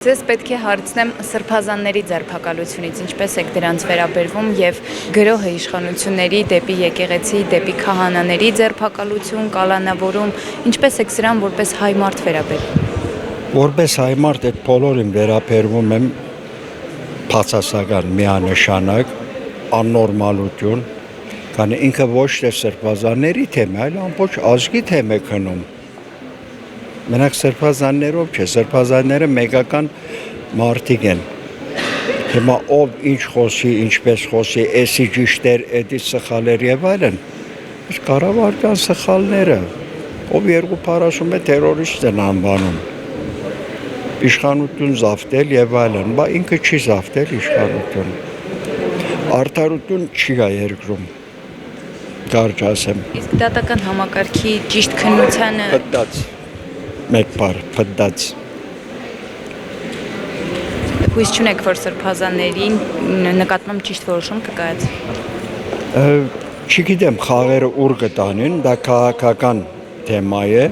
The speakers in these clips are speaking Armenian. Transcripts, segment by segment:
Ձեզ պետք է հարցնեմ սրբազանների ձերբակալությունից, ինչպես եք դրանց վերաբերվում եւ գրոհը իշխանությունների դեպի եկեղեցի, դեպի քահանաների ձերբակալություն, կալանավորում, ինչպես եք սրան որպես հայ մարդ վերաբերվում։ Որպես հայ մարդ այդ բոլորին վերաբերվում եմ բացասական միանշանակ, աննորմալություն, քանի ինքը ոչ թե սրբազանների թեմա, այլ ամբողջ ազգի թեմա է քնում։ Մենակ սրբազաններով չէ, սրբազանները մեկական մարդիկ են։ Հիմա ով ինչ խոսի, ինչպես խոսի, էսի ճիշտեր, էդի սխալեր եւ այլն, իսկ կառավարության սխալները, ով 240 է տերորիստ են անվանում։ Իշխանություն զավթել եւ այլն, բա ինքը չի զավթել իշխանություն։ Արդարություն չի գա երկրում։ Կարճ ասեմ։ Իսկ դատական համակարգի ճիշտ քննությանը Փտած մեկ բառ փտած։ հույս չունեք, որ սրբազաններին նկատմամբ ճիշտ որոշում կկայացվի։ Չգիտեմ խաղերը ուր կտանեն, դա քաղաքական թեմա է,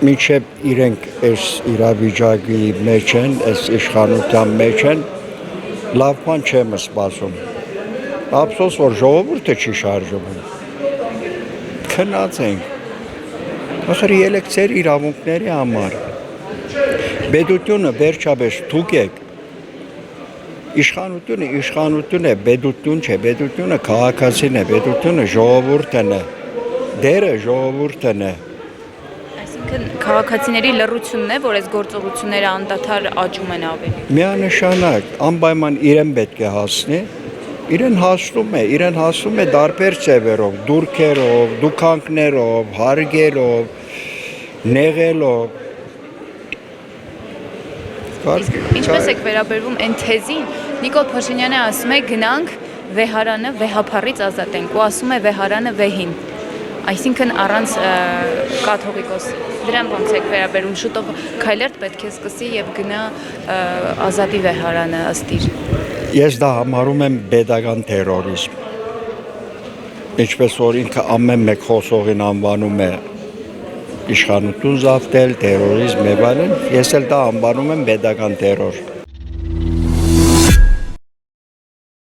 մինչև իրենք այս իրավիճակի մեջ են, այս իշխանության մեջ են, լավ բան չեմ սպասում։ Ափսոս, որ ժողովուրդը չի շարժվում։ Քնած ենք։ Ախր ելեք ձեր իրավունքների համար։ Պետությունը վերջապես դուք եք։ Իշխանությունը պետություն չէ, պետությունը քաղաքացին է, պետությունը ժողովուրդն է։ Դերը ժողովուրդն է։ Այսինքն քաղաքացիների լռությունն է, որ այս գործողությունները անդադար աճում են ավելի։ Միանշանակ, անպայման իրեն պետք է հասնի։ Իրեն հասնում է դարբեր ձևերով, դուրքերով, դուքանքներով, հարգելով, նեղելով։ Ինչպես եք վերաբերվում այն թեզին, Նիկոլ Փաշինյանը ասում է գնանք վեհարանը վեհափառից ազատենք ու ասում է վեհարանը վեհին։ Այսինքն առանց կաթողիկոսի։ Դրան ոնց եք վերաբերում, շուտով Քայլերտ պետք է սկսի եւ գնա ազատի վեհարանը ըստ իր։ Ես դա համարում եմ պետական տերորիզմ։ Ինչպես որ ինքը ամեն մեկ խոսողին անվանում է իշխանություն զավթել, տերորիզմ եւ այլն, ես էլ դա անվանում եմ պետական տերոր։